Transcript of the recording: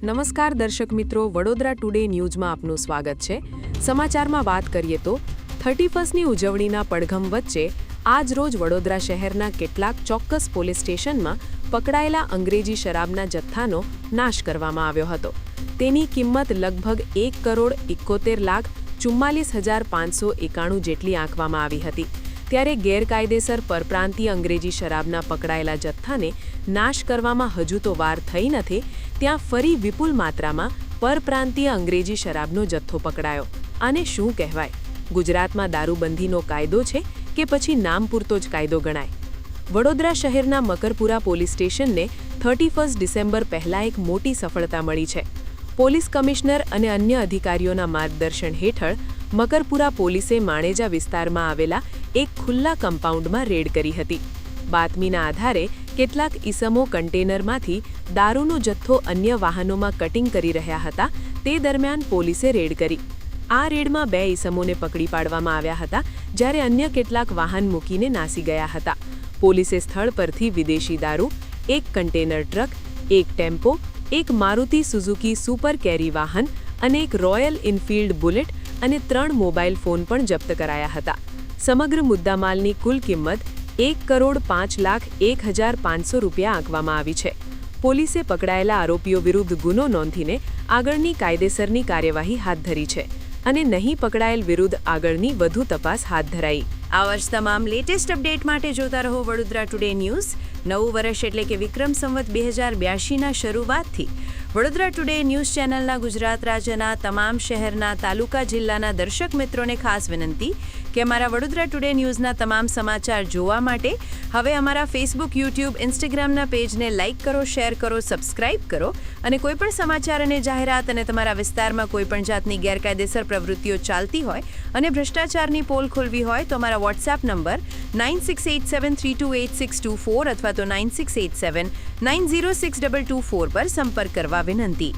નમસ્કાર દર્શક મિત્રો, વડોદરા ટુડે ન્યૂઝમાં આપનું સ્વાગત છે। સમાચારમાં વાત કરીએ તો 31ની ઉજવણીના પડઘમ વચ્ચે આજ રોજ વડોદરા શહેરના કેટલાક ચોક્કસ પોલીસ સ્ટેશનમાં પકડાયેલા અંગ્રેજી શરાબના જથ્થાનો નાશ કરવામાં આવ્યો હતો। તેની કિંમત લગભગ 1,71,44,591 જેટલી આંકવામાં આવી હતી। ત્યારે ગેરકાયદેસર પરપ્રાંતીય અંગ્રેજી શરાબના પકડાયેલા જથ્થાને નાશ કરવામાં હજુ તો વાર થઈ નથી, ત્યાં ફરી વિપુલ માત્રામાં પરપ્રાંતીય અંગ્રેજી શરાબનો જથ્થો પકડાયો। આને શું કહેવાય? ગુજરાતમાં દારૂબંધીનો કાયદો છે કે પછી નામ પૂરતો જ કાયદો ગણાય? વડોદરા શહેરના મકરપુરા પોલીસ સ્ટેશનને 31 ડિસેમ્બર પહેલાં એક મોટી સફળતા મળી છે। પોલીસ કમિશનર અને અન્ય અધિકારીઓના માર્ગદર્શન હેઠળ મકરપુરા પોલીસે માણેજા વિસ્તારમાં આવેલા એક ખુલ્લા કમ્પાઉન્ડમાં રેડ કરી હતી। બાતમીના આધારે કેટલાક ઈસમો કન્ટેનરમાંથી દારૂનો જથ્થો અન્ય વાહનોમાં કટિંગ કરી રહ્યા હતા, તે દરમિયાન પોલીસે રેડ કરી। આ રેડમાં 2 ઈસમોને પકડી પાડવામાં આવ્યા હતા, જ્યારે અન્ય કેટલાક વાહન મૂકીને નાસી ગયા હતા। પોલીસે સ્થળ પરથી વિદેશી દારૂ, એક કન્ટેનર ટ્રક, એક ટેમ્પો, એક મારુતિ સુઝુકી સુપર કેરી વાહન અને એક રોયલ એનફિલ્ડ બુલેટ અને 3 મોબાઈલ ફોન પણ જપ્ત કરાયા હતા। સમગ્ર મુદ્દામાલની કુલ કિંમત 1,05,01,500 રૂપિયા આંકવામાં આવી છે। પોલીસે પકડાયેલા આરોપીઓ વિરુદ્ધ ગુનો નોંધીને આગળની કાયદેસરની કાર્યવાહી હાથ ધરી છે અને નહીં પકડાયેલ વિરુદ્ધ આગળની વધુ તપાસ હાથ ધરાઈ। આ વર્ષ તમામ લેટેસ્ટ અપડેટ માટે જોતા રહો વડોદરા ટુડે ન્યૂઝ। નવું વર્ષ એટલે કે વિક્રમ સંવત 2082ના શરૂઆતથી વડોદરા ટુડે ન્યૂઝ ચેનલના ગુજરાત રાજ્યના તમામ શહેરના, તાલુકા, જિલ્લાના દર્શક મિત્રોને ખાસ વિનંતી કે અમારા વડોદરા ટુડે ન્યૂઝના તમામ સમાચાર જોવા માટે હવે અમારા ફેસબુક, યુટ્યુબ, ઇન્સ્ટાગ્રામના પેજને લાઇક કરો, શેર કરો, સબસ્ક્રાઇબ કરો અને કોઈપણ સમાચાર અને જાહેરાત અને તમારા વિસ્તારમાં કોઈપણ જાતની ગેરકાયદેસર પ્રવૃત્તિઓ ચાલતી હોય અને ભ્રષ્ટાચારની પોલ ખોલવી હોય તો અમારા વોટ્સએપ નંબર 9687328624 અથવા તો 9687906224 પર સંપર્ક કરવા વિનંતી।